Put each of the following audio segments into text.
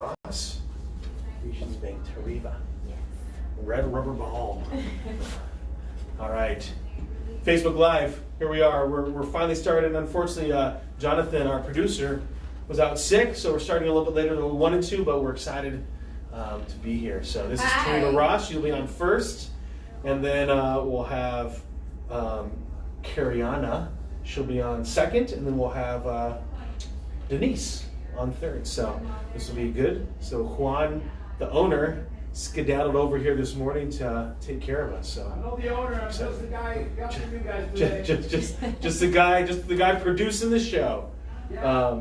Ross, Regions Bank Tariva. Red Rubber Balm. All right. Facebook Live, here we are. We're finally started. Unfortunately, Jonathan, our producer, was out sick, so we're starting a little bit later than we wanted to, but we're excited to be here. So this is Tariva Ross. You'll be on first, and then we'll have Cariana. She'll be on second, and then we'll have Denise on third. So this will be good. So Juan, the owner, skedaddled over here this morning to take care of us. So I'm not the owner. I'm just the guy helping you guys today. just the guy producing the show. Yeah.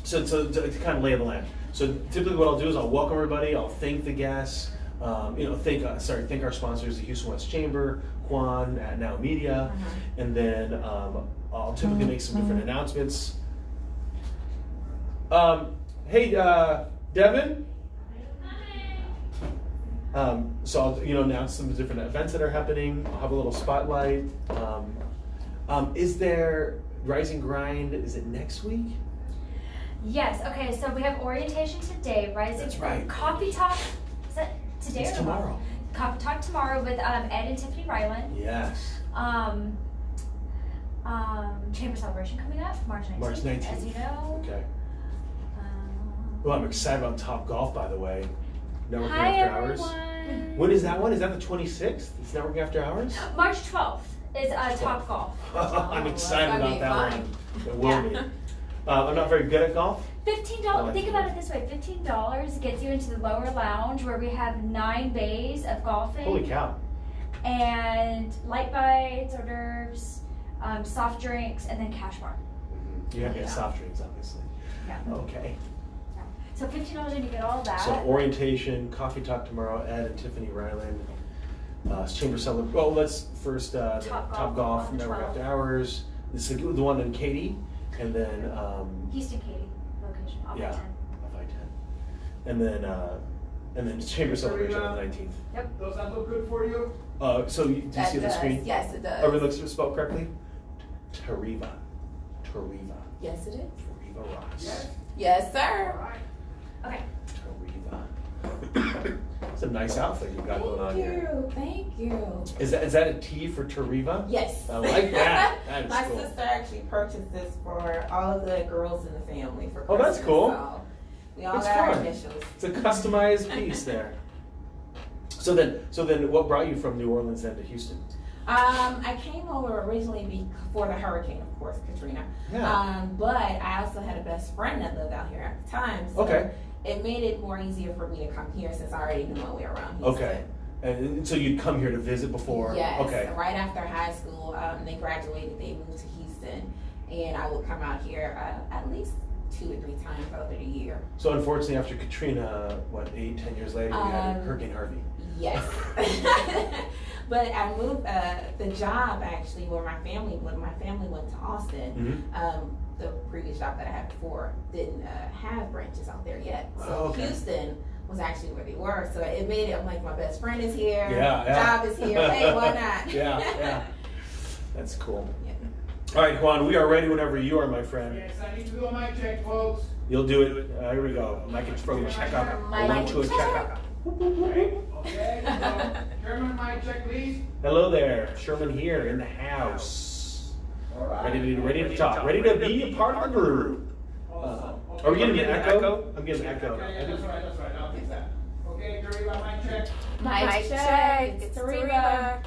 So to kind of lay the land. So typically what I'll do is I'll welcome everybody. I'll thank the guests. Thank our sponsors, the Houston West Chamber, Juan at Now Media, and then I'll typically make some different announcements. Hey, Devin. So I'll announce some different events that are happening. I'll have a little spotlight. Is there Rise and Grind? Is it next week? Yes. Okay. So we have orientation today. That's right. Coffee Talk. Is that today It's or tomorrow? Coffee Talk tomorrow with Ed and Tiffany Ryland. Yes. Chamber celebration coming up March 19th. March 19th. As you know. Okay. Well, I'm excited about Top Golf, by the way. Networking Hi After everyone. Hours. When is that one? Is that the 26th? It's Networking After Hours? March 12th is Top Golf. I'm excited that's gonna about be that fun. one. It will be. I'm not very good at golf. $15. Think about it this way: $15 gets you into the lower lounge where we have 9 bays of golfing. Holy cow. And light bites, hors d'oeuvres, soft drinks, and then cash bar. You have to get soft drinks, obviously. Yeah. Okay. So $15 and you get all that. So orientation, coffee talk tomorrow, Ed and Tiffany Ryland, Chamber Celebration. Well, let's first Top Golf, on the Network 12th. After Hours. This is the one in Katy, and then Houston Katy location, off yeah, I-10. off I-10, and then Chamber Celebration on the 19th. Does that look good for you? So do you see the screen? Yes, it does. Everything looks spelled correctly. Tariva. Yes, it is. Tariva Ross. Yes. Yes, All sir. right. Okay. Tariva. It's a nice outfit you got going on here. Thank you. Is that a T for Tariva? Yes. I like that. That is My cool. sister actually purchased this for all of the girls in the family for Oh, that's Christmas, cool. So we all That's got our fun. initials. It's a customized piece there. So then, what brought you from New Orleans then to Houston? I came over originally before the hurricane, of course, Katrina. Yeah. But I also had a best friend that lived out here at the time. So Okay. it made it more easier for me to come here since I already knew my way around Houston. Okay. And so you'd come here to visit before? Yes. Okay. Right after high school, they graduated, they moved to Houston, and I would come out here at least 2 or 3 times over the year. So unfortunately, after Katrina, 8-10 years later, we had Hurricane Harvey. Yes. But I moved the job actually when my family went to Austin. The previous job that I had before didn't have branches out there yet. So Oh, okay. Houston was actually where they were. So it made it, I'm like, my best friend is here. Yeah. Job is here. Hey, why not? Yeah. That's cool. Yeah. All right, Juan, we are ready whenever you are, my friend. Yes, I need to do a mic check, folks. You'll do it. Here we go. Mike and from check out. Mic To a check. check out. Okay. So, Chairman, mic check, please. Hello there, Sherman here in the house. All right. Ready to talk. Ready to be a part of the group. Awesome. Are we getting an echo? I'm getting an echo. Okay, that's right. I'll fix that. Okay, Tariva, mic check. Mic check. It's Tariva.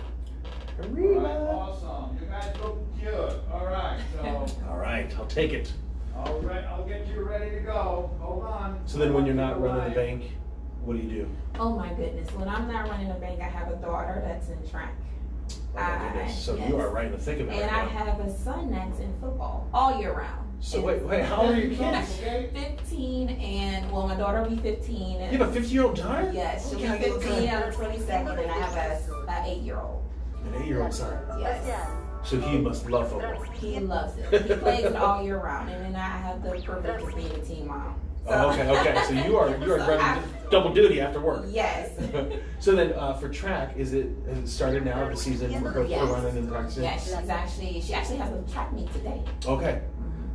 All right, awesome. You guys look good. All right, so, All right, I'll take it. all right, I'll get you ready to go. Hold on. So then when you're not running the bank, what do you do? Oh my goodness. When I'm not running a bank, I have a daughter that's in track. Oh my goodness. So you are right in the thick of it And right I now. have a son that's in football all year round. So wait, how old are your kids? Okay. 15 and, well, my daughter will be 15. You have a 50-year-old daughter? Yes, she'll be Okay, 15 on the 22nd, and I have an 8-year-old. An 8-year-old son. Yes. So he must love football. He loves it. He plays it all year round, and then I have the privilege of being a team mom. Oh, okay. So you are So running double duty after work. Yes. So then for track, has it started now, the season? We're Yes. running and practicing? Yes, she actually has a track meet today. Okay.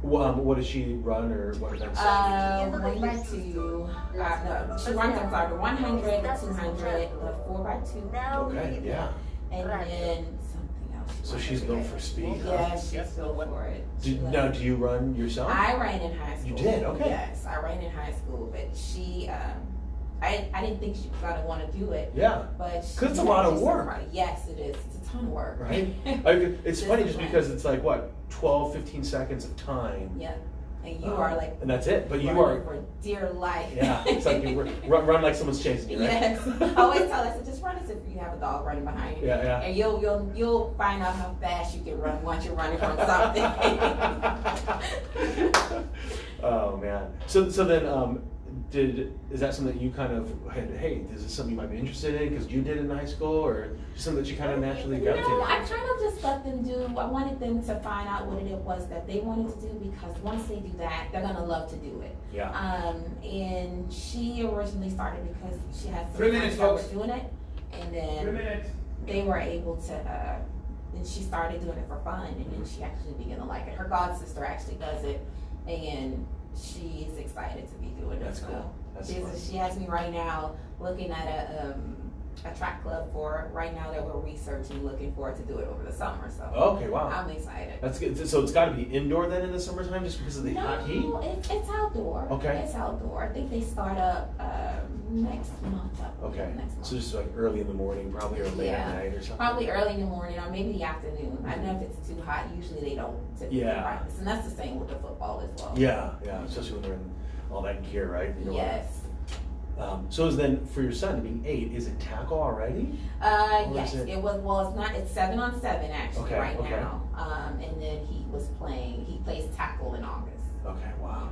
What does she run or what events? 1x2. No, she runs, I'm sorry, the 100, the 200, the 4x2. Okay, yeah. And then something else. So she's built for speed. Huh? Yeah, she's built for it. Now, do you run yourself? I ran in high school. You did? Okay. Yes, I ran in high school, but she, I didn't think she was gonna want to do it. Yeah. But Because it's a lot of work. Yes, it is. It's a ton of work. Right? It's funny just because it's like, what, 12, 15 seconds of time. Yeah. And you are like. And that's it. But you running are. for dear life. Yeah. It's like you run like someone's chasing you, right? Yes. I always tell us, just run as if you have a dog running behind you. Yeah, yeah. And you'll find out how fast you can run once you're running from something. Oh man. So then is that something that you kind of had, hey, is this something you might be interested in because you did in high school, or just something that you kind of naturally got No, I to? kind of just let them do. I wanted them to find out what it was that they wanted to do, because once they do that, they're gonna love to do it. Yeah. And she originally started because she had some 3 minutes, friends that were folks. doing it, and 3 then minutes. they were able to. And she started doing it for fun, and then she actually began to like it. Her god sister actually does it, and she's excited to be doing That's it. So cool. That's fun. she has me right now looking at a track club for right now that we're researching, looking forward to do it over the summer. So Okay, wow. I'm excited. That's good. So it's got to be indoor then in the summertime, just because of the hot heat. No, it's outdoor. Okay. It's outdoor. I think they start up next month. Okay. Next month. So just like early in the morning, probably, or late at Yeah. night or something. Probably early in the morning or maybe the afternoon. I know if it's too hot, usually they don't typically Yeah. practice. And that's the same with the football as well. Yeah, yeah. Especially when they're in all that gear, right? You know, Yes. So is then for your son being 8, is it tackle already? Or Yes. is it- It was. Well, it's not. It's 7-on-7 actually Okay, right okay. now. And then he plays tackle in August. Okay, wow.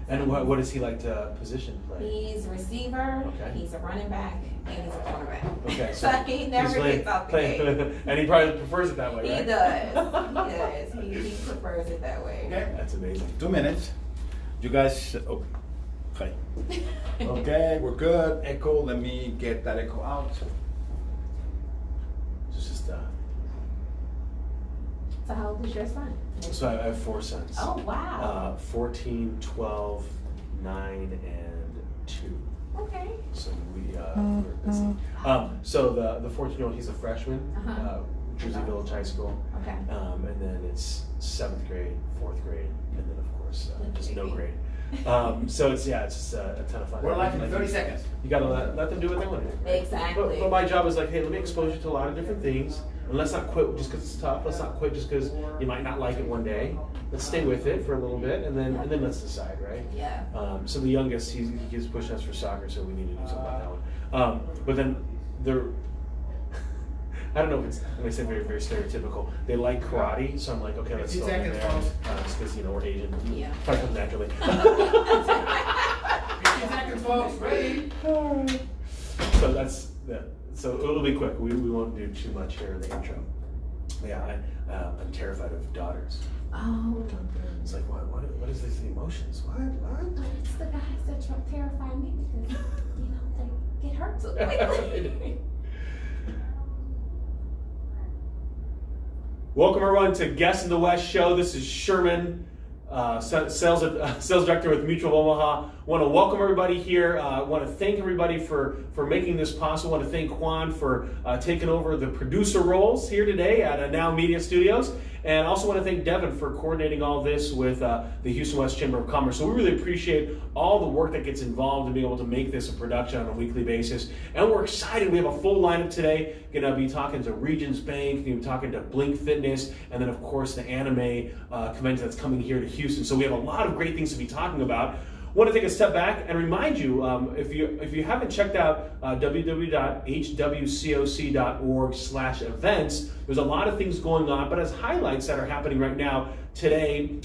And what does he like to position play? He's a receiver. Okay. He's a running back, and he's a cornerback. Okay, So he never gets off the game. And he probably prefers it that way, He right? does. He prefers it that way. Okay. That's amazing. 2 minutes. You guys, okay. Okay, we're good. Echo, let me get that echo out. It's just So how old is your son? so I have 4 sons. Oh wow. 14, 12, 9, and 2. Okay. So we're busy. So the 14-year-old, he's a freshman, Uh-huh. Jersey Village High School. Okay. And then it's 7th grade, 4th grade, and then of course just no grade. So it's just a ton of fun. We're live in 30 seconds. You gotta let them do what they want to do. Right? Exactly. But my job is like, hey, let me expose you to a lot of different things, and let's not quit just because it's tough. Let's not quit just because you might not like it one day. Let's stay with it for a little bit, and then let's decide, right? Yeah. So the youngest, he keeps pushing us for soccer, so we need to do something about that one. But then they're, I don't know if it's, let me say very, very stereotypical. They like karate, so I'm like, okay, let's 15 throw them in seconds, there. folks. Just because, we're Asian. Yeah. Probably comes naturally. 15 seconds, folks. Ready? So that's, so it'll be quick. We won't do too much here in the intro. Yeah, I'm terrified of daughters. Oh. It's like, what is these emotions? What? But it's the guys that terrify me because they get hurt so quickly. Welcome everyone to Guest in the West show. This is Sherman, sales director with Mutual of Omaha. Want to welcome everybody here. Want to thank everybody for making this possible. Want to thank Juan for taking over the producer roles here today at Now Media Studios. And also want to thank Devin for coordinating all this with the Houston West Chamber of Commerce. So we really appreciate all the work that gets involved in being able to make this a production on a weekly basis. And we're excited. We have a full lineup today. Going to be talking to Regions Bank, going to be talking to Blink Fitness, and then of course the anime convention that's coming here to Houston. So we have a lot of great things to be talking about. Want to take a step back and remind you, if you haven't checked out www.hwcoc.org/events, there's a lot of things going on, but as highlights that are happening right now, today,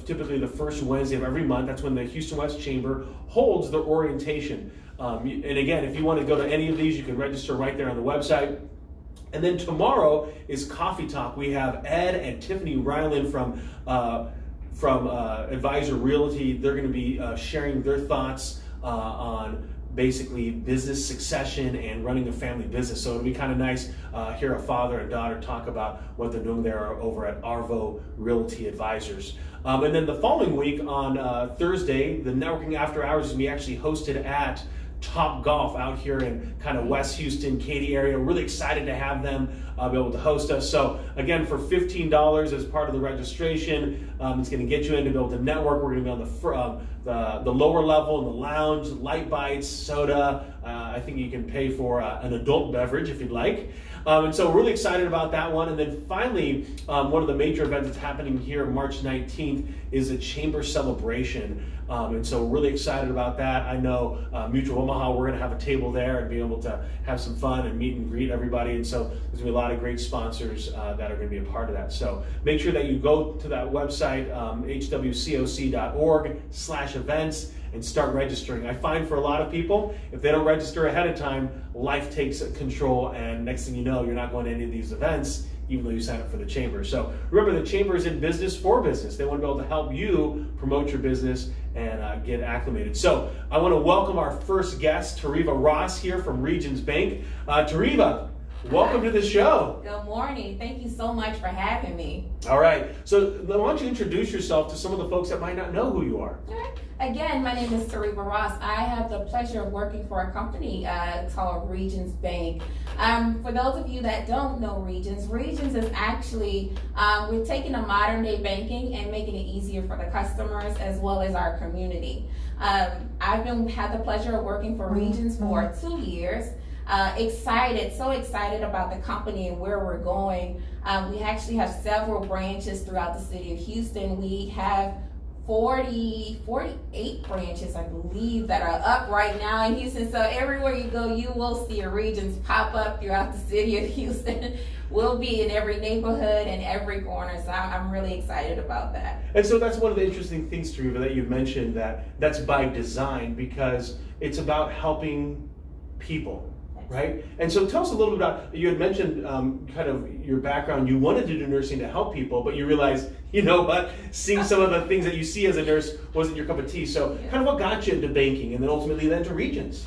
typically the first Wednesday of every month, that's when the Houston West Chamber holds their orientation. And again, if you want to go to any of these, you can register right there on the website. And then tomorrow is Coffee Talk. We have Ed and Tiffany Ryland from Advisor Realty. They're going to be sharing their thoughts on basically business succession and running a family business. So it'll be kind of nice hear a father and daughter talk about what they're doing there over at Arvo Realty Advisors. And then the following week on Thursday, the Networking After Hours is going to be actually hosted at Top Golf out here in kind of West Houston, Katy area. We're really excited to have them be able to host us. So again, for $15 as part of the registration, it's going to get you in to be able to network. We're going to be on the lower level in the lounge, light bites, soda. I think you can pay for an adult beverage if you'd like. And so we're really excited about that one. And then finally, one of the major events that's happening here March 19th is a chamber celebration. And so we're really excited about that. I know Mutual Omaha, we're going to have a table there and be able to have some fun and meet and greet everybody. And so there's going to be a lot of great sponsors that are going to be a part of that. So make sure that you go to that website, hwcoc.org/events, and start registering. I find for a lot of people, if they don't register ahead of time, life takes control, and next thing you know, you're not going to any of these events, even though you sign up for the chamber. So remember, the chamber is in business for business. They want to be able to help you promote your business and get acclimated. So I want to welcome our first guest, Tariva Ross, here from Regions Bank. Tariva, welcome to the show. Good morning. Thank you so much for having me. All right. So why don't you introduce yourself to some of the folks that might not know who you are? Again, my name is Tariva Ross. I have the pleasure of working for a company called Regions Bank. For those of you that don't know Regions is actually, we're taking a modern day banking and making it easier for the customers as well as our community. I've had the pleasure of working for Regions for 2 years. So excited about the company and where we're going. We actually have several branches throughout the city of Houston. We have 48 branches, I believe, that are up right now in Houston. So everywhere you go, you will see a Regions pop up throughout the city of Houston. We'll be in every neighborhood and every corner. So I'm really excited about that. And so that's one of the interesting things, Tariva, that you mentioned, that's by design, because it's about helping people. Right? And so tell us a little bit about, you had mentioned kind of your background. You wanted to do nursing to help people, but you realized, you know what, seeing some of the things that you see as a nurse wasn't your cup of tea. So kind of what got you into banking and then ultimately to Regions?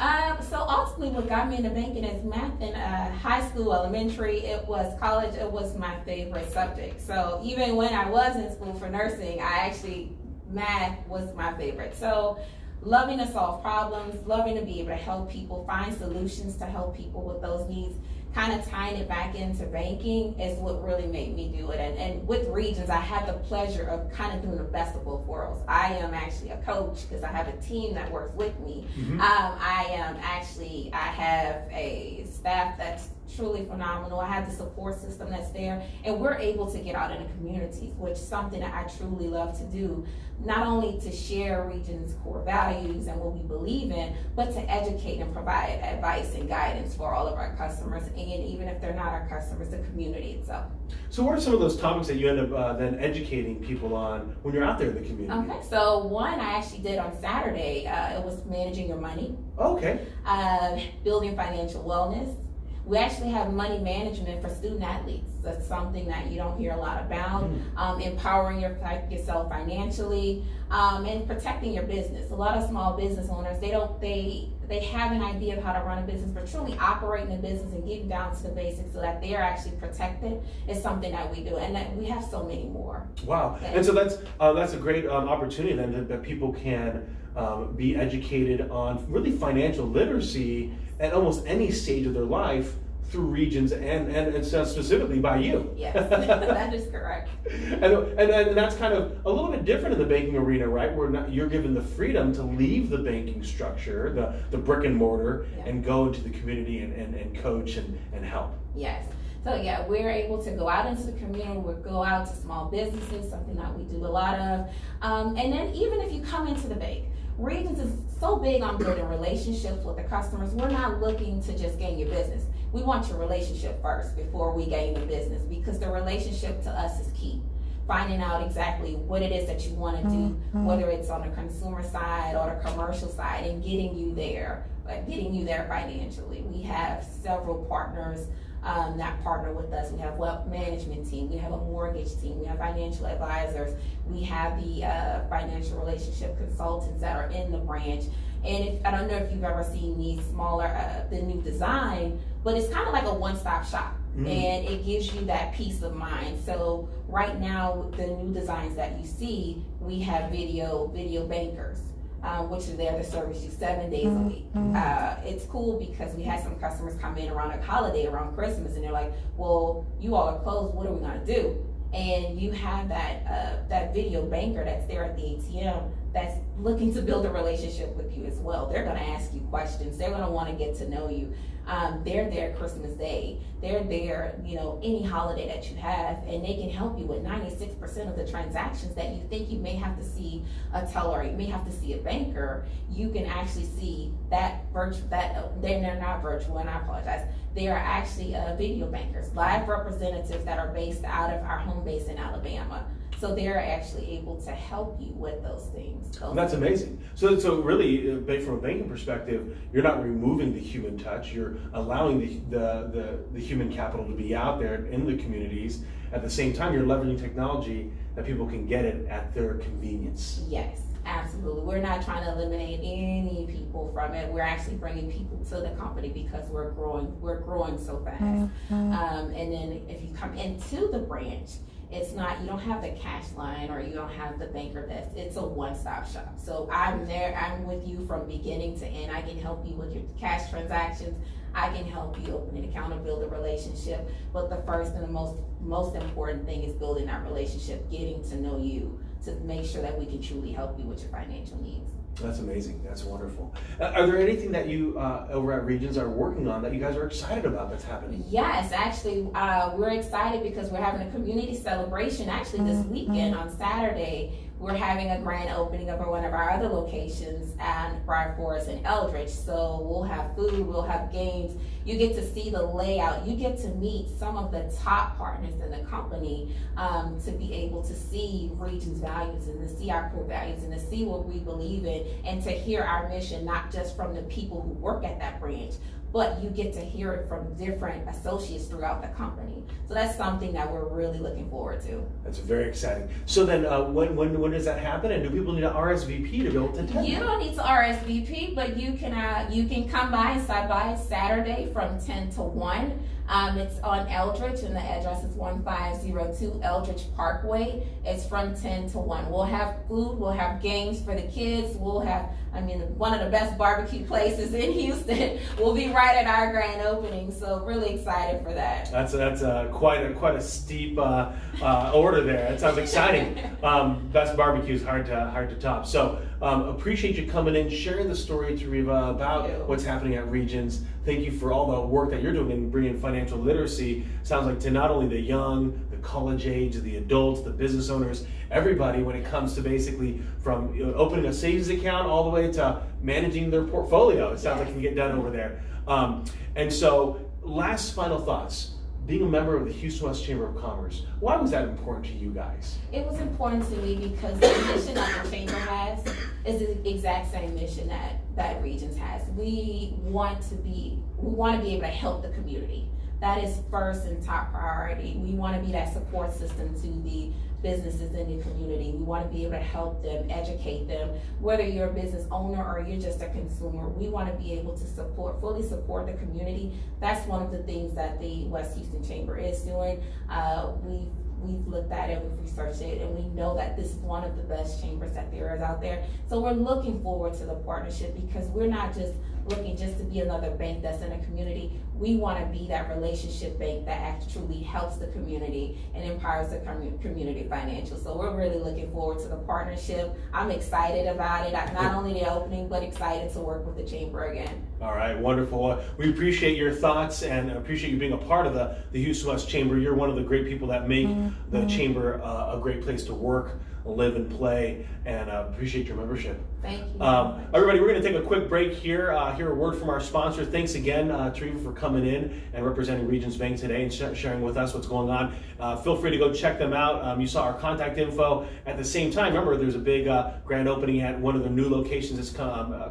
So ultimately what got me into banking is math in high school, elementary, it was college, it was my favorite subject. So even when I was in school for nursing, math was my favorite. So loving to solve problems, loving to be able to help people, find solutions to help people with those needs, kind of tying it back into banking is what really made me do it. And with Regions, I had the pleasure of kind of doing the best of both worlds. I am actually a coach because I have a team that works with me. Mm-hmm. I have a staff that's truly phenomenal. I have the support system that's there, and we're able to get out in the communities, which is something that I truly love to do. Not only to share Regions' core values and what we believe in, but to educate and provide advice and guidance for all of our customers, and even if they're not our customers, the community itself. So what are some of those topics that you end up then educating people on when you're out there in the community? Okay, so one I actually did on Saturday, it was managing your money. Okay. Building financial wellness. We actually have money management for student athletes. That's something that you don't hear a lot about. Empowering yourself financially, and protecting your business. A lot of small business owners, they have an idea of how to run a business, but truly operating a business and getting down to the basics so that they're actually protected is something that we do, and that we have so many more. Wow. And so that's a great opportunity then that people can be educated on really financial literacy at almost any stage of their life through Regions and specifically by you. Yes, that is correct. And that's kind of a little bit different in the banking arena, right? Where you're given the freedom to leave the banking structure, the brick and mortar, and go into the community and coach and help. Yes. So yeah, we're able to go out into the community, we'll go out to small businesses, something that we do a lot of. And then even if you come into the bank, Regions is so big on building relationships with the customers. We're not looking to just gain your business. We want your relationship first before we gain the business, because the relationship to us is key. Finding out exactly what it is that you want to do, whether it's on the consumer side or the commercial side, and getting you there financially. We have several partners that partner with us. We have wealth management team, we have a mortgage team, we have financial advisors, we have the financial relationship consultants that are in the branch. And I don't know if you've ever seen these smaller, the new design, but it's kind of like a one-stop shop. And it gives you that peace of mind. So right now, the new designs that you see, we have video bankers, which are there to service you 7 days a week. It's cool because we had some customers come in around a holiday, around Christmas, and they're like, well, you all are closed, what are we gonna do? And you have that video banker that's there at the ATM that's looking to build a relationship with you as well. They're gonna ask you questions. They're gonna wanna get to know you. They're there Christmas Day. They're there, any holiday that you have, and they can help you with 96% of the transactions that you think you may have to see a teller, you may have to see a banker. You can actually see they're not virtual, and I apologize. They are actually video bankers, live representatives that are based out of our home base in Alabama. So they're actually able to help you with those things. That's amazing. So really, from a banking perspective, you're not removing the human touch. You're allowing the human capital to be out there in the communities. At the same time, you're leveraging technology that people can get it at their convenience. Yes, absolutely. We're not trying to eliminate any people from it. We're actually bringing people to the company because we're growing so fast. And then if you come into the branch, it's not, you don't have the cash line or you don't have the banker desk. It's a one-stop shop. So I'm there, I'm with you from beginning to end. I can help you with your cash transactions. I can help you open an account and build a relationship. But the first and the most important thing is building that relationship, getting to know you to make sure that we can truly help you with your financial needs. That's amazing. That's wonderful. Are there anything that you over at Regions are working on that you guys are excited about that's happening? Yes, actually, we're excited because we're having a community celebration actually this weekend on Saturday. We're having a grand opening of one of our other locations at Briar Forest and Eldridge. So we'll have food, we'll have games. You get to see the layout. You get to meet some of the top partners in the company to be able to see Regions' values and to see our core values and to see what we believe in and to hear our mission, not just from the people who work at that branch, but you get to hear it from different associates throughout the company. So that's something that we're really looking forward to. That's very exciting. So then when does that happen, and do people need to RSVP to be able to attend? You don't need to RSVP, but you can come by and stop by Saturday from 10 to 1. It's on Eldridge, and the address is 1502 Eldridge Parkway. It's from 10 to 1. We'll have food, we'll have games for the kids, we'll have, one of the best barbecue places in Houston. We'll be right at our grand opening, so really excited for that. That's quite a steep order there. It sounds exciting. Best barbecue is hard to top. So appreciate you coming in, sharing the story, Tariva, about what's happening at Regions. Thank you for all the work that you're doing in bringing financial literacy. Sounds like to not only the young, the college age, the adults, the business owners, everybody when it comes to basically from opening a savings account all the way to managing their portfolio. It sounds like it can get done over there. And so last final thoughts. Being a member of the Houston West Chamber of Commerce, why was that important to you guys? It was important to me because the mission that the Chamber has is the exact same mission that Regions has. We want to be able to help the community. That is first and top priority. We want to be that support system to the businesses in the community. We want to be able to help them, educate them. Whether you're a business owner or you're just a consumer, we want to be able to fully support the community. That's one of the things that the West Houston Chamber is doing. We've looked at it, we've researched it, and we know that this is one of the best chambers that there is out there. So we're looking forward to the partnership because we're not just looking just to be another bank that's in a community. We want to be that relationship bank that truly helps the community and empowers the community financial. So we're really looking forward to the partnership. I'm excited about it. Not only the opening, but excited to work with the Chamber again. All right, wonderful. We appreciate your thoughts and appreciate you being a part of the Houston West Chamber. You're one of the great people that make the Chamber a great place to work, live, and play, and appreciate your membership. Thank you. Everybody, we're going to take a quick break here. Hear a word from our sponsor. Thanks again, Tariva, for coming in and representing Regions Bank today and sharing with us what's going on. Feel free to go check them out. You saw our contact info. At the same time, remember, there's a big grand opening at one of the new locations that's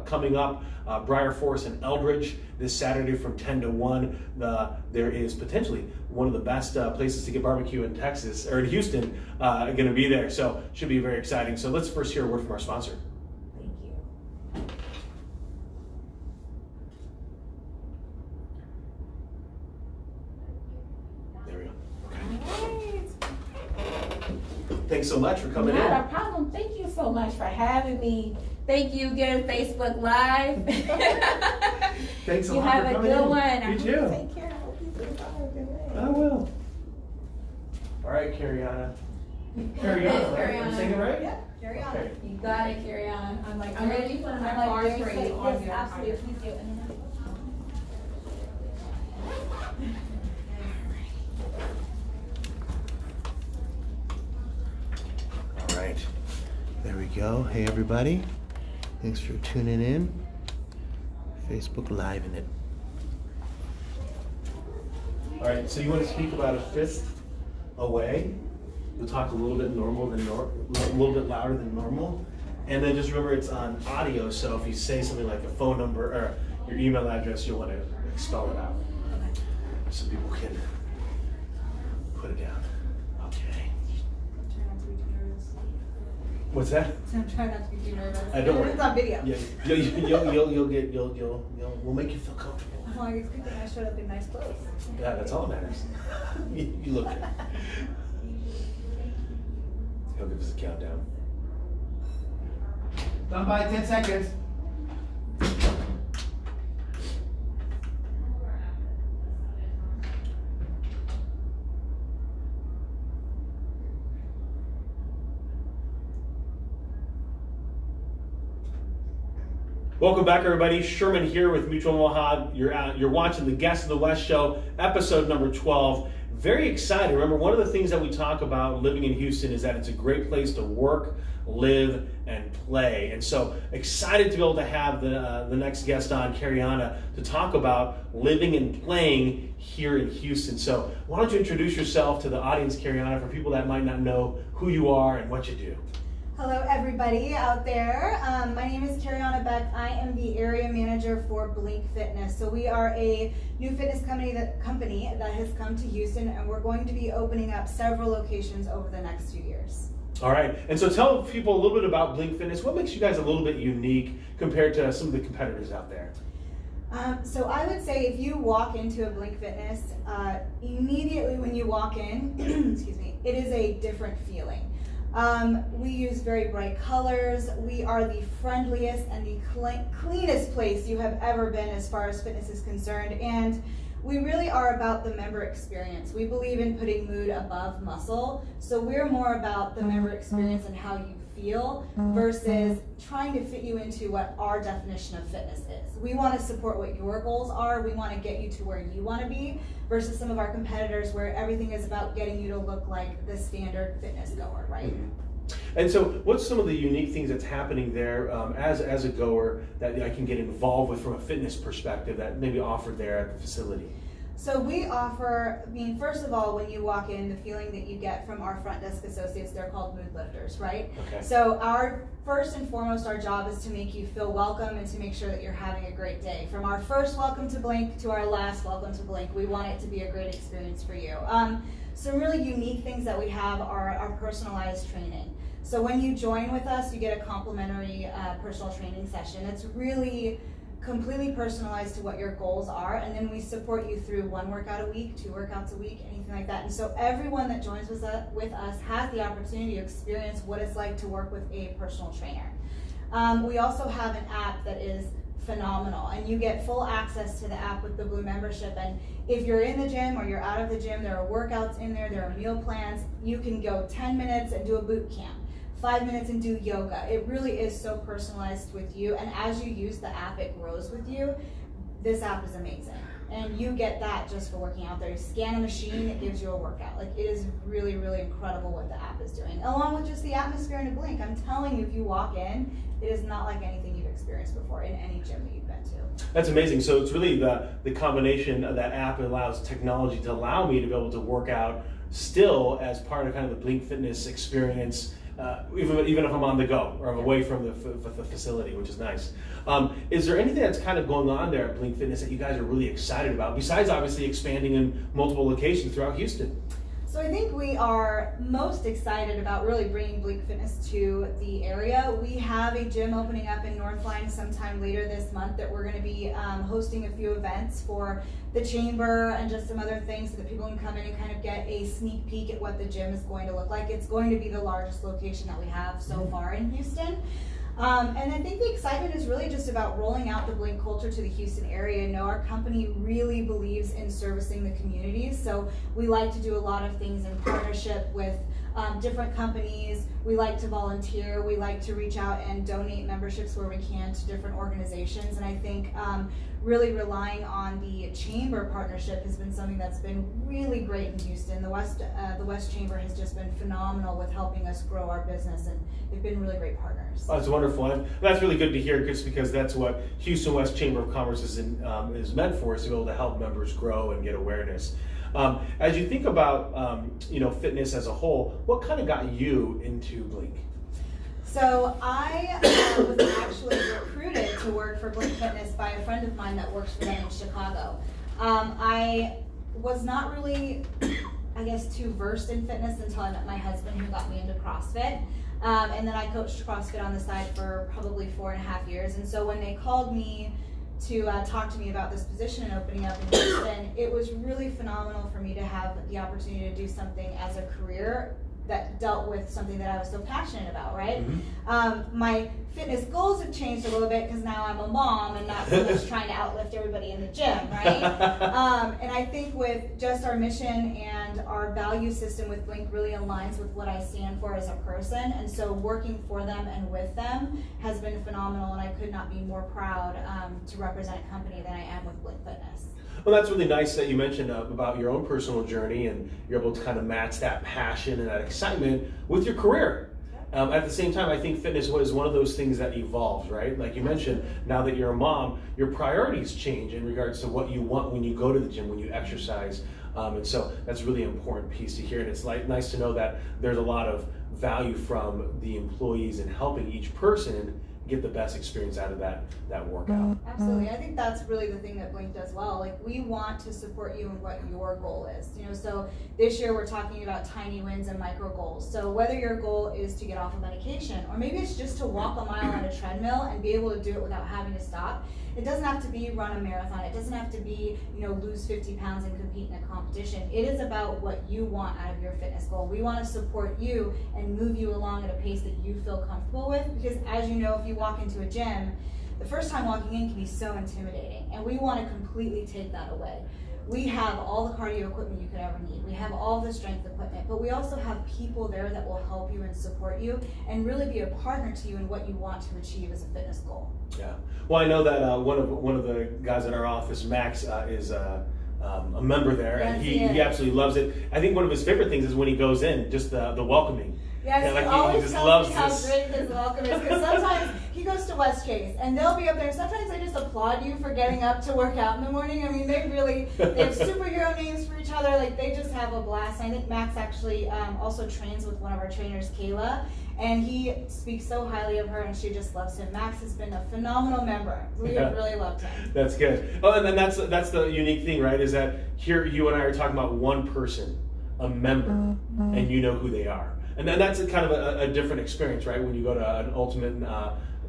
coming up, Briar Forest and Eldridge, this Saturday from 10 to 1. There is potentially one of the best places to get barbecue in Texas, or in Houston, going to be there. So should be very exciting. So let's first hear a word from our sponsor. Thanks so much for coming in. Not a problem. Thank you so much for having me. Thank you again, Facebook Live. Thanks a you lot have for a coming good in. one. You too. Take care. I hope you feel better. I will. All right, Cariana. Cariana, right? Cariana. I'm saying it right? Yeah, carry on. Okay. You got it, Cariana. I'm like, I'm Very- ready for I'm my like cards very for sweet. you on Yes, your absolutely. Please do. And then All right. There we go. Hey, everybody. Thanks for tuning in. Facebook Live in it. All right. So you want to speak about a fist away? You'll talk a little bit a little bit louder than normal, and then just remember it's on audio. So if you say something like a phone number or your email address, you'll want to spell it out so people can put it down. Okay. Try not to be too nervous. What's that? I'm trying not to be too nervous. Don't worry. It's on video. We'll make you feel comfortable. Well, it's good that I showed up in nice clothes. Yeah, that's all that matters. You look good. He'll give us a countdown. Done by 10 seconds. Welcome back, everybody. Sherman here with Mutual Omaha. You're watching the Guest of the West Show, episode number 12. Very excited. Remember, one of the things that we talk about living in Houston is that it's a great place to work, live, and play. And so excited to be able to have the next guest on, Cariana, to talk about living and playing here in Houston. So why don't you introduce yourself to the audience, Cariana, for people that might not know who you are and what you do. Hello, everybody out there. My name is Cariana Beck. I am the area manager for Blink Fitness. So we are a new fitness company that has come to Houston, and we're going to be opening up several locations over the next few years. All right, and so tell people a little bit about Blink Fitness. What makes you guys a little bit unique compared to some of the competitors out there? So I would say if you walk into a Blink Fitness, immediately when you walk in, excuse me, it is a different feeling. We use very bright colors. We are the friendliest and the cleanest place you have ever been as far as fitness is concerned. And we really are about the member experience. We believe in putting mood above muscle. So we're more about the member experience and how you feel versus trying to fit you into what our definition of fitness is. We want to support what your goals are. We want to get you to where you want to be versus some of our competitors where everything is about getting you to look like the standard fitness goer, right? Mm-hmm. And so what's some of the unique things that's happening there as a goer that I can get involved with from a fitness perspective that maybe offered there at the facility? So we offer, first of all, when you walk in, the feeling that you get from our front desk associates, they're called mood lifters, right? Okay. So first and foremost, our job is to make you feel welcome and to make sure that you're having a great day. From our first welcome to Blink to our last welcome to Blink, we want it to be a great experience for you. Some really unique things that we have are our personalized training. So when you join with us, you get a complimentary personal training session. It's really completely personalized to what your goals are, and then we support you through 1 workout a week, 2 workouts a week, anything like that. And so everyone that joins with us has the opportunity to experience what it's like to work with a personal trainer. We also have an app that is phenomenal, and you get full access to the app with the Blue membership. And if you're in the gym or you're out of the gym, there are workouts in there, there are meal plans. You can go 10 minutes and do a boot camp, 5 minutes and do yoga. It really is so personalized with you, and as you use the app, it grows with you. This app is amazing. And you get that just for working out there. You scan a machine, it gives you a workout. Like, it is really, really incredible what the app is doing. Along with just the atmosphere in a Blink. I'm telling you, if you walk in, it is not like anything you've experienced before in any gym that you've been to. That's amazing. So it's really the combination of that app allows technology to allow me to be able to work out still as part of kind of the Blink Fitness experience, even if I'm on the go or I'm away from the facility, which is nice. Is there anything that's kind of going on there at Blink Fitness that you guys are really excited about, besides obviously expanding in multiple locations throughout Houston? So I think we are most excited about really bringing Blink Fitness to the area. We have a gym opening up in Northline sometime later this month that we're going to be hosting a few events for the chamber and just some other things so that people can come in and kind of get a sneak peek at what the gym is going to look like. It's going to be the largest location that we have so far in Houston. And I think the excitement is really just about rolling out the Blink culture to the Houston area. You know, our company really believes in servicing the communities, so we like to do a lot of things in partnership with different companies. We like to volunteer. We like to reach out and donate memberships where we can to different organizations. And I think really relying on the chamber partnership has been something that's been really great in Houston. The West Chamber has just been phenomenal with helping us grow our business, and they've been really great partners. Oh, that's wonderful. And that's really good to hear, just because that's what Houston West Chamber of Commerce is meant for, is to be able to help members grow and get awareness. As you think about fitness as a whole, what kind of got you into Blink? So I was actually recruited to work for Blink Fitness by a friend of mine that works for them in Chicago. I was not really, I guess, too versed in fitness until I met my husband, who got me into CrossFit. And then I coached CrossFit on the side for probably 4.5 years. And so when they called me to talk to me about this position opening up in Houston, it was really phenomenal for me to have the opportunity to do something as a career that dealt with something that I was so passionate about, right? Mm-hmm. My fitness goals have changed a little bit because now I'm a mom and not so much trying to outlift everybody in the gym, right? And I think with just our mission and our value system with Blink really aligns with what I stand for as a person, and so working for them and with them has been phenomenal, and I could not be more proud to represent a company than I am with Blink Fitness. Well, that's really nice that you mentioned about your own personal journey, and you're able to kind of match that passion and that excitement with your career. At the same time, I think fitness was one of those things that evolves, right? Like you mentioned, now that you're a mom, your priorities change in regards to what you want when you go to the gym, when you exercise. And so that's a really important piece to hear. And it's nice to know that there's a lot of value from the employees in helping each person get the best experience out of that workout. Absolutely. I think that's really the thing that Blink does well. Like, we want to support you in what your goal is. So this year we're talking about tiny wins and micro goals. So whether your goal is to get off of medication, or maybe it's just to walk a mile on a treadmill and be able to do it without having to stop. It doesn't have to be run a marathon. It doesn't have to be, lose 50 pounds and compete in a competition. It is about what you want out of your fitness goal. We want to support you and move you along at a pace that you feel comfortable with, because as you know, if you walk into a gym, the first time walking in can be so intimidating, and we want to completely take that away. We have all the cardio equipment you could ever need. We have all the strength equipment, but we also have people there that will help you and support you and really be a partner to you in what you want to achieve as a fitness goal. Yeah. Well, I know that one of the guys in our office, Max, is a member there, and he absolutely loves it. I think one of his favorite things is when he goes in, just the welcoming. Yes, he always tells me how great his welcome is, because sometimes he goes to West Chase and they'll be up there. Sometimes they just applaud you for getting up to work out in the morning. I mean, they have superhero names for each other. Like, they just have a blast. I think Max actually also trains with one of our trainers, Kayla, and he speaks so highly of her, and she just loves him. Max has been a phenomenal member. We have really loved him. That's good. Oh, and then that's the unique thing, right? Is that here you and I are talking about one person, a member, and you know who they are. And then that's kind of a different experience, right? When you go to an Ultimate,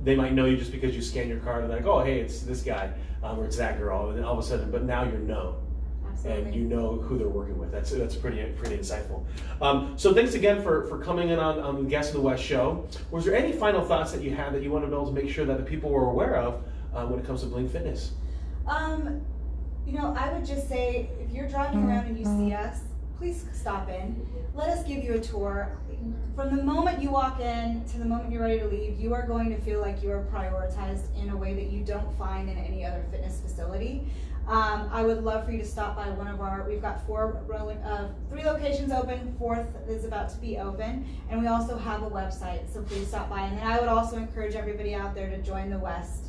they might know you just because you scan your card and they're like, oh, hey, it's this guy, or it's that girl, and then all of a sudden, but now you're known. Absolutely. And you know who they're working with. That's pretty insightful. So thanks again for coming in on the Guest of the West show. Was there any final thoughts that you had that you want to be able to make sure that the people were aware of when it comes to Blink Fitness? I would just say, if you're driving around and you see us, please stop in. Let us give you a tour. From the moment you walk in to the moment you're ready to leave, you are going to feel like you are prioritized in a way that you don't find in any other fitness facility. I would love for you to stop by one of we've got 3 locations open, 4th is about to be open, and we also have a website, so please stop by. And then I would also encourage everybody out there to join the West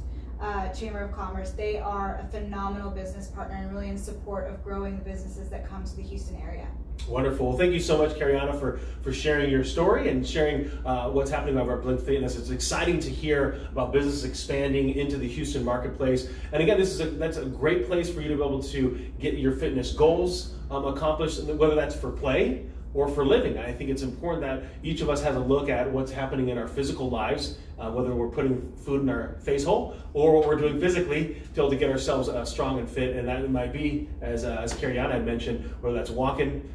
Chamber of Commerce. They are a phenomenal business partner and really in support of growing the businesses that come to the Houston area. Wonderful. Thank you so much, Cariana, for sharing your story and sharing what's happening with our Blink Fitness. It's exciting to hear about business expanding into the Houston marketplace. And again, that's a great place for you to be able to get your fitness goals accomplished, whether that's for play or for living. I think it's important that each of us has a look at what's happening in our physical lives, whether we're putting food in our face hole or what we're doing physically to be able to get ourselves strong and fit. And that might be, as Cariana had mentioned, whether that's walking,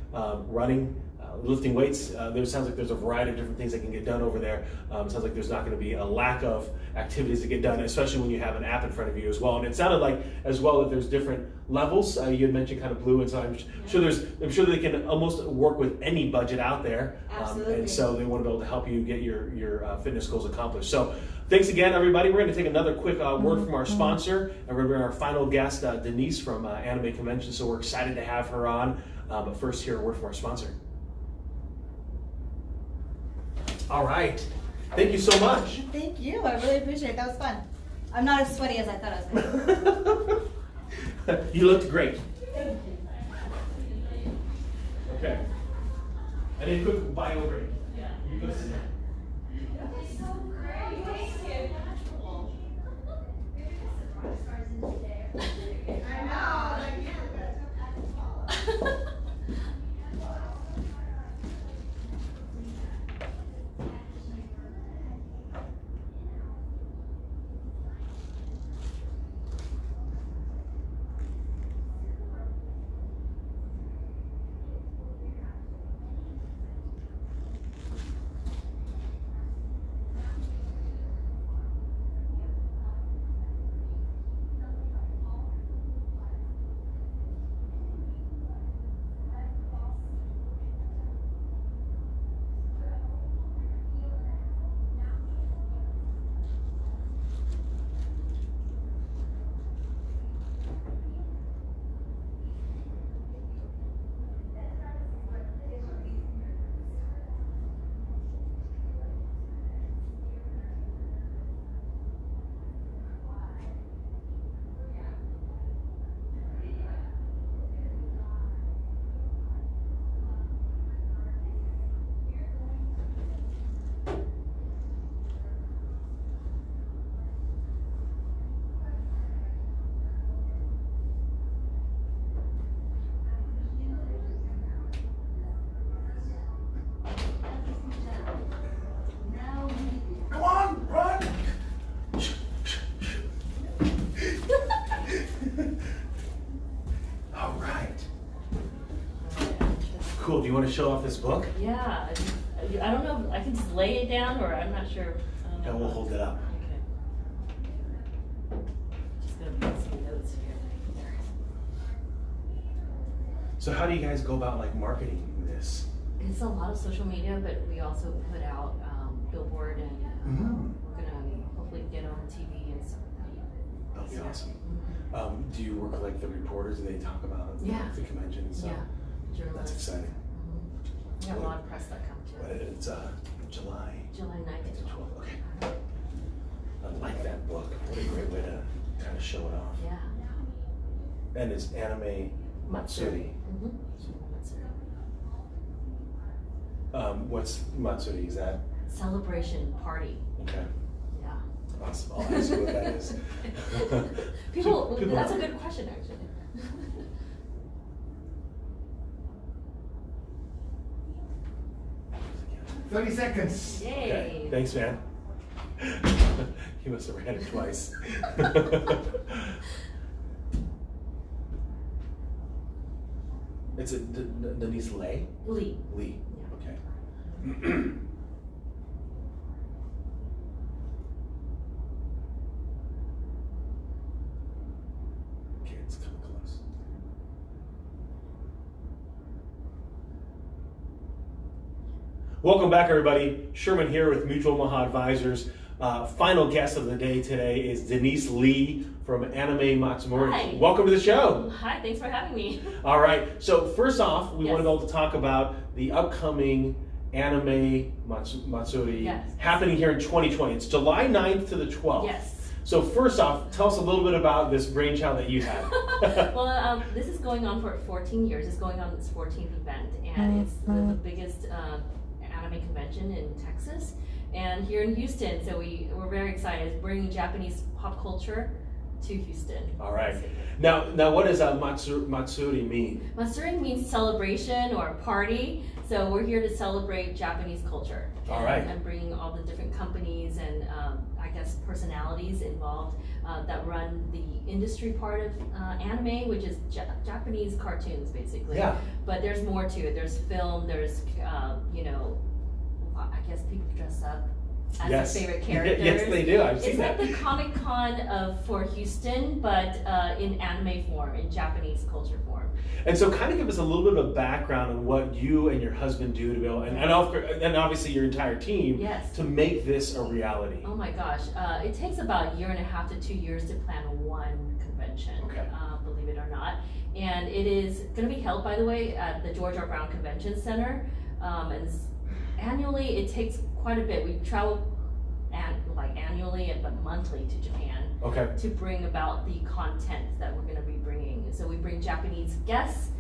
running, lifting weights. There sounds like there's a variety of different things that can get done over there. It sounds like there's not going to be a lack of activities that get done, especially when you have an app in front of you as well. And it sounded like as well that there's different levels. You had mentioned kind of Blue, and so I'm sure they can almost work with any budget out there. Absolutely. And so they want to be able to help you get your fitness goals accomplished. So thanks again, everybody. We're going to take another quick word from our sponsor, and we're going to bring our final guest, Denise from Anime Convention. So we're excited to have her on. But first, here a word from our sponsor. All right. Thank you so much. Thank you. I really appreciate it. That was fun. I'm not as sweaty as I thought I was going to be. You looked great. Okay. I need a quick bio break. Yeah. You go sit down. Cool. Do you want to show off this book? Yeah. I don't know. I can just lay it down, or I'm not sure. Yeah, we'll hold it up. Okay. Just gonna put some notes here. So how do you guys go about like marketing this? It's a lot of social media, but we also put out billboard, and we're gonna hopefully get on TV and stuff like that. That'll be awesome. Do you work with like the reporters? Do they talk about the convention and stuff? Yeah. That's exciting. We have a lot of press that come to it. It's July 9th to 12th. Okay. I like that book. What a great way to kind of show it off. Yeah. And it's Anime Matsuri. What's Matsuri? Is that? Celebration party. Okay. Yeah. Awesome. I'll ask you what that is. People that's a good question, actually. 30 seconds. Yay. Okay. Thanks, man. He must have ran it twice. It's a Denise Lee? Lee. Lee. Yeah. Okay. Okay, it's coming close. Welcome back, everybody. Sherman here with Mutual Omaha Advisors. final guest of the day today is Denise Lee from Anime Matsumori. Hi. Welcome to the show. Hi, thanks for having me. All right. So first off, we Yes. want to be able to talk about the upcoming Anime Matsuri Yes. happening here in 2020. It's July 9th to the 12th. Yes. So first off, tell us a little bit about this brainchild that you had. Well, this is going on for 14 years. It's going on its 14th event, and it's the biggest anime convention in Texas and here in Houston. So we're very excited, bringing Japanese pop culture to Houston. All right. Now what does Matsuri mean? Matsuri means celebration or party. So we're here to celebrate Japanese culture. All right. And bringing all the different companies and I guess personalities involved that run the industry part of anime, which is Japanese cartoons basically. Yeah. But there's more to it. There's film. There's I guess people dress up as Yes. their favorite characters. Yes, they do. I've seen It's that. like the Comic Con for Houston, but in anime form, in Japanese culture form. And so kind of give us a little bit of a background on what you and your husband do to be able, and obviously your entire team, Yes. to make this a reality. Oh my gosh, it takes about 1.5 to 2 years to plan one convention, Okay. believe it or not. And it is going to be held, by the way, at the George R. Brown Convention Center. And annually, it takes quite a bit. We travel annually, but monthly to Japan Okay. to bring about the content that we're going to be bringing. So we bring Japanese guests,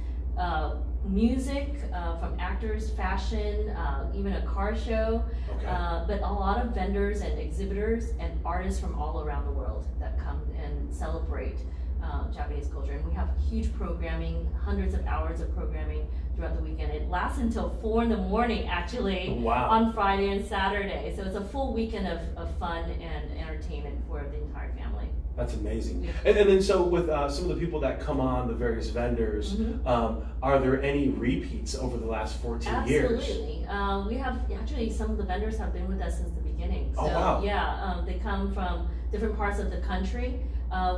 music from actors, fashion, even a car show, Okay. but a lot of vendors and exhibitors and artists from all around the world that come and celebrate Japanese culture. And we have huge programming, hundreds of hours of programming throughout the weekend. It lasts until 4 in the morning, actually, Wow. on Friday and Saturday. So it's a full weekend of fun and entertainment for the entire family. That's amazing. Yeah. And then so with some of the people that come on, the various vendors, Mhm. are there any repeats over the last 14 years? Absolutely. We have actually some of the vendors have been with us since the beginning. Oh, So wow. yeah, they come from different parts of the country.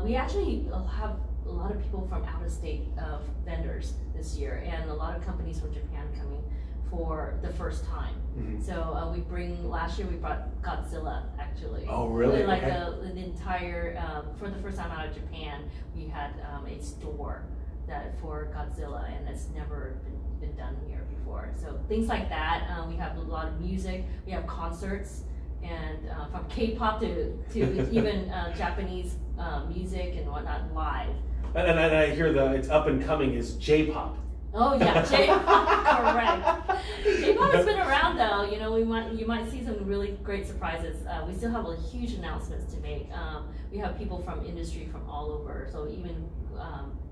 We actually have a lot of people from out of state vendors this year, and a lot of companies from Japan coming for the first time. Mhm. So last year we brought Godzilla actually. Oh, really? Like Okay. the entire, for the first time out of Japan, we had a store for Godzilla, and it's never been done here before. So things like that. We have a lot of music. We have concerts, and from K-pop to even Japanese music and whatnot live. And I hear it's up and coming is J-pop. Oh yeah, J-pop, correct. J-pop has been around though. You might see some really great surprises. We still have a huge announcements to make. We have people from industry from all over. So even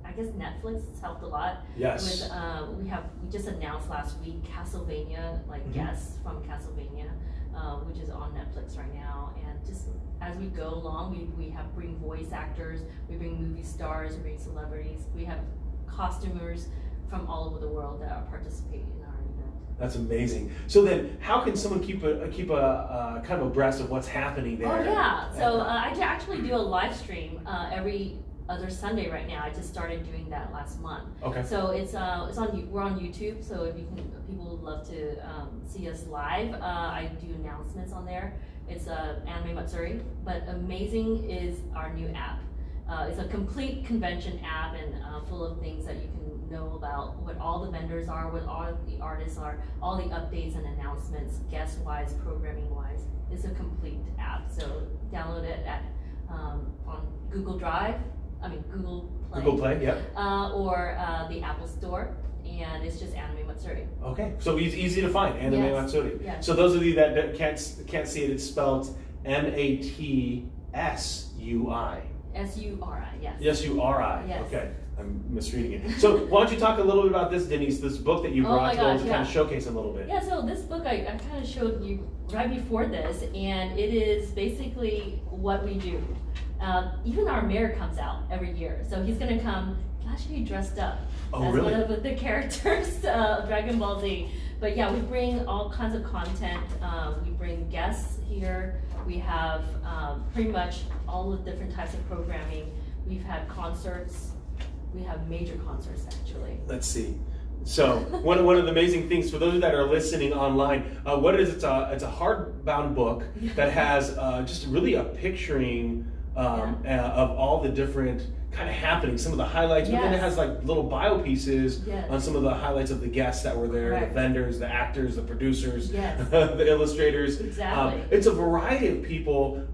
I guess Netflix has helped a lot. Yes. With we just announced last week Castlevania, guests from Castlevania, which is on Netflix right now. And just as we go along, we bring voice actors, we bring movie stars, we bring celebrities, we have costumers from all over the world that are participating in our event. That's amazing. So then, how can someone keep a kind of abreast of what's happening there? Oh yeah, so I actually do a live stream every other Sunday right now. I just started doing that last month. Okay. So we're on YouTube. So if people would love to see us live, I do announcements on there. It's Anime Matsuri, but amazing is our new app. It's a complete convention app and full of things that you can know about what all the vendors are, what all the artists are, all the updates and announcements, guest-wise, programming-wise. It's a complete app. So download it on Google Drive. Google Play. Google Play, yep. Or the Apple Store, and it's just Anime Matsuri. Okay, so easy to find, Anime Yes. Matsuri. Yes. So those of you that can't see it, it's spelled Matsui. S-U-R-I, yes. S-U-R-I. Yes. Okay, I'm misreading it. So why don't you talk a little bit about this, Denise, this book that you Oh brought my to be able gosh, to kind of yeah. showcase a little bit. Yeah, so this book I kind of showed you right before this, and it is basically what we do. Even our mayor comes out every year, so he's going to come actually dressed up Oh, as really? one of the characters of Dragon Ball Z. But yeah, we bring all kinds of content. We bring guests here. We have pretty much all the different types of programming. We've had concerts. We have major concerts actually. Let's see. So one of the amazing things for those that are listening online, what it is, it's a hardbound book that has just really a picturing of all the different kind of happenings, some of the highlights, but then it has like little bio pieces on some of the highlights of the guests that were there, the vendors, the actors, the producers, the illustrators. Exactly. It's a variety of people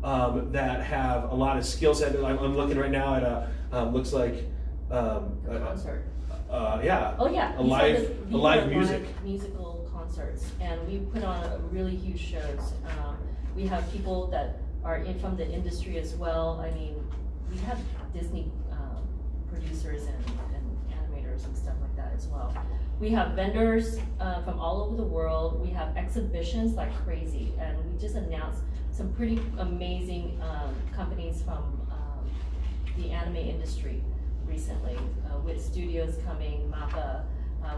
that have a lot of skill set. I'm looking right now at looks like A concert. yeah. Oh yeah. A live music. Musical concerts, and we put on really huge shows. We have people that are from the industry as well. I mean, we have Disney producers and animators and stuff like that as well. We have vendors from all over the world. We have exhibitions like crazy, and we just announced some pretty amazing companies from the anime industry recently, with studios coming, MAPPA.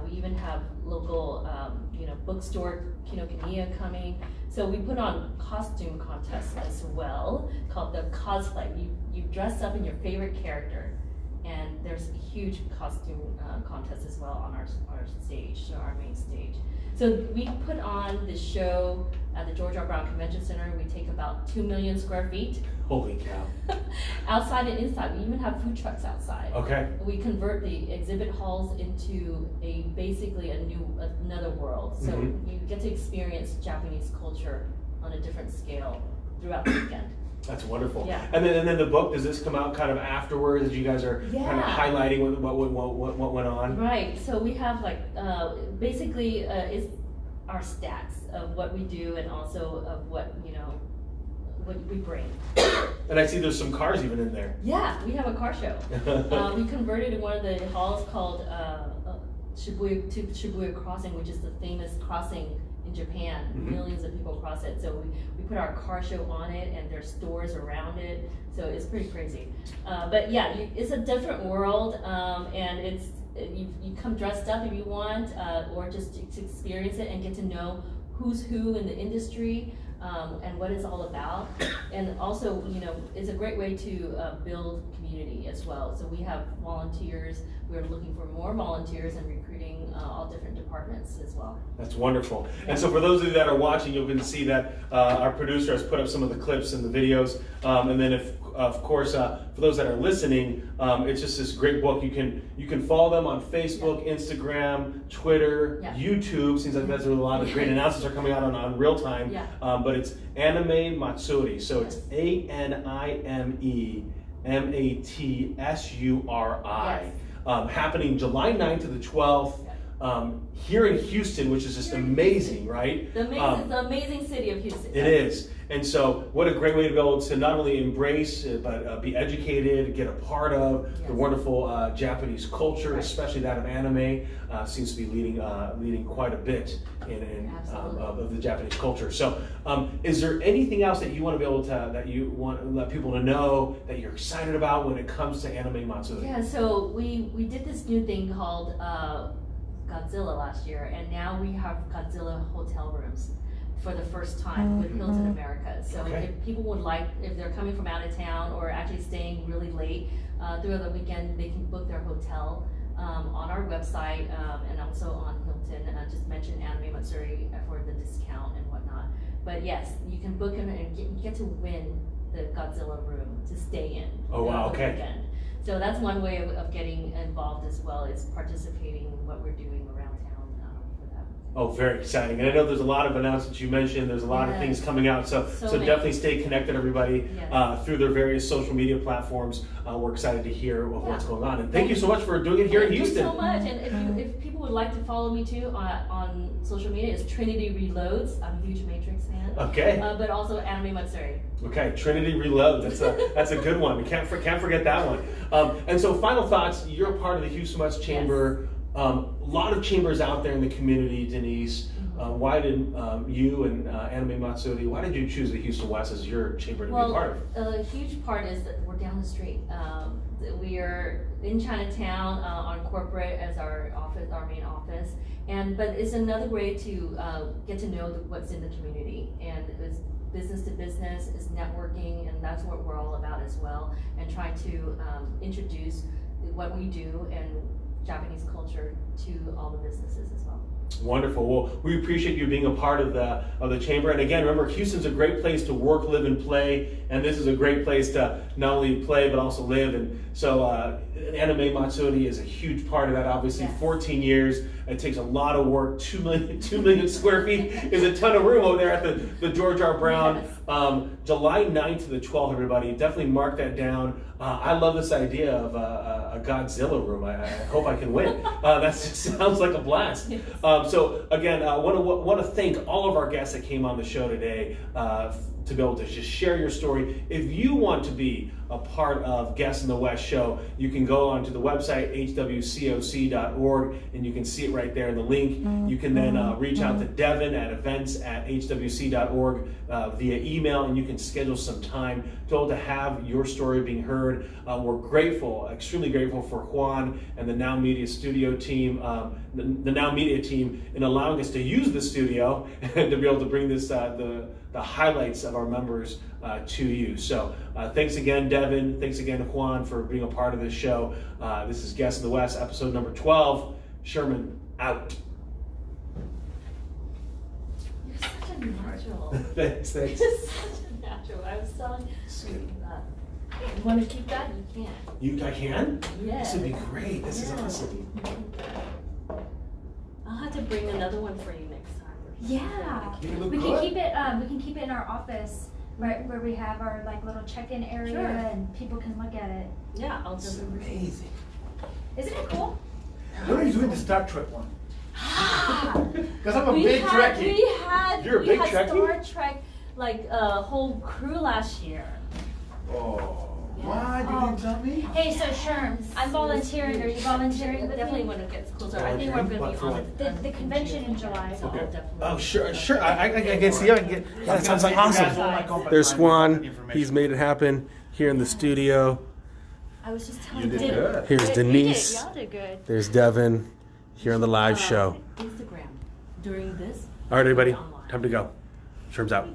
We even have local, bookstore Kinokuniya coming. So we put on costume contests as well, called the cosplay. You dress up in your favorite character, and there's a huge costume contest as well on our stage, so our main stage. So we put on this show at the George R. Brown Convention Center. We take about 2 million square feet. Holy cow. Outside and inside. We even have food trucks outside. Okay. We convert the exhibit halls into basically another world. So you get to experience Japanese culture on a different scale throughout the weekend. That's wonderful. Yeah. And then the book, does this come out kind of afterwards as you guys are kind of highlighting what went on? Right. So we have basically it's our stats of what we do and also of what we bring. And I see there's some cars even in there. Yeah, we have a car show. We converted one of the halls called Shibuya Crossing, which is the famous crossing in Japan. Millions of people cross it. So we put our car show on it, and there's stores around it. So it's pretty crazy. But yeah, it's a different world, and you come dressed up if you want, or just to experience it and get to know who's who in the industry. And what it's all about, and also, it's a great way to build community as well. So we have volunteers. We're looking for more volunteers and recruiting all different departments as well. That's wonderful. And so for those of you that are watching, you can see that our producer has put up some of the clips and the videos. And then of course, for those that are listening, it's just this great book. You can follow them on Facebook, Instagram, Twitter, YouTube. Seems like that's where a lot of great announcements are coming out on real time. But it's Anime Matsuri. So it's ANIME MATSURI. Happening July 9th to the 12th. Here in Houston, which is just amazing, right? The amazing city of Houston. It is. And so what a great way to be able to not only embrace, but be educated, get a part of the wonderful Japanese culture, especially that of anime. Seems to be leading quite a bit of the Japanese culture. So is there anything else that you want to be able to, that you want to let people to know, that you're excited about when it comes to Anime Matsuri? Yeah, so we did this new thing called Godzilla last year, and now we have Godzilla hotel rooms for the first time with Hilton America. So if people would if they're coming from out of town or actually staying really late throughout the weekend, they can book their hotel on our website and also on Hilton. Just mention Anime Matsuri for the discount and whatnot. But yes, you can book them and you get to win the Godzilla room to stay in. Oh wow, the okay. Weekend. So that's one way of getting involved as well, is participating in what we're doing around town for that. Oh, very exciting. And I know there's a lot of announcements you mentioned. There's a lot of things coming out. So definitely stay connected, everybody, through their various social media platforms. We're excited to hear what's going on. And thank you so much for doing it here in Houston. Thank you so much. And if people would like to follow me too on social media, it's Trinity Reloads. I'm a huge Matrix fan. Okay. But also Anime Matsuri. Okay, Trinity Reload. That's a good one. We can't forget that one. And so, final thoughts. You're a part of the Houston West Chamber. A lot of chambers out there in the community, Denise. Why did you and Anime Matsuri, why did you choose the Houston West as your chamber to be a part of? A huge part is that we're down the street. We are in Chinatown on corporate as our main office, but it's another way to get to know what's in the community, and it's business to business, it's networking, and that's what we're all about as well, and trying to introduce what we do and Japanese culture to all the businesses as well. Wonderful. Well, we appreciate you being a part of the chamber. And again, remember, Houston's a great place to work, live, and play. And this is a great place to not only play but also live. And so, Anime Matsuri is a huge part of that. Obviously, Yes. 14 years. It takes a lot of work. 2 million square feet is a ton of room over there at the George R. Brown. Yes. July 9th to the 12th, everybody. Definitely mark that down. I love this idea of a Godzilla room. I hope I can win. That just sounds like a blast. Yes. So again, I want to thank all of our guests that came on the show today to be able to just share your story. If you want to be a part of Guests in the West show, you can go onto the website hwcoc.org and you can see it right there in the link. You can then reach out to Devin at events@hwc.org via email, and you can schedule some time to be able to have your story being heard. We're grateful, extremely grateful for Juan and the Now Media studio team, the Now Media team, in allowing us to use the studio and to be able to bring this the highlights of our members to you. So thanks again, Devin. Thanks again, Juan, for being a part of this show. This is Guests in the West, episode number 12. Sherman, out. You're such a natural. Thanks. You're such a natural. I was telling that. You want to keep that? You can. I can? Yes. This would be great. This is Yeah. awesome. I'll have to bring another one for you next time. Yeah. You look We good. can keep it. We can keep it in our office, right where we have our like little check-in area, Sure. and people can look at it. Yeah, I'll It's just. amazing. Isn't it cool? When are you doing the Star Trek one? Because I'm a We big had, Trekkie. we had, You're a we big had Trekkie? Star Trek, like a whole crew last year. Oh. Why? You didn't tell me? Hey, so Sherm, I'm volunteering. Are you volunteering with Definitely me? when it gets closer. I think we're Volunteering? going What to for be what? on The convention in July. So I'll definitely. Oh, sure. I can see. I can get. Yeah, that sounds like You guys awesome. all my company There's line Juan. information. He's made it happen here in the studio. I was just You telling did David. good. Here's Denise. Y'all did good. There's Devin here on the live show. Instagram during this. All right, everybody. online. Time to go. Sherm's out.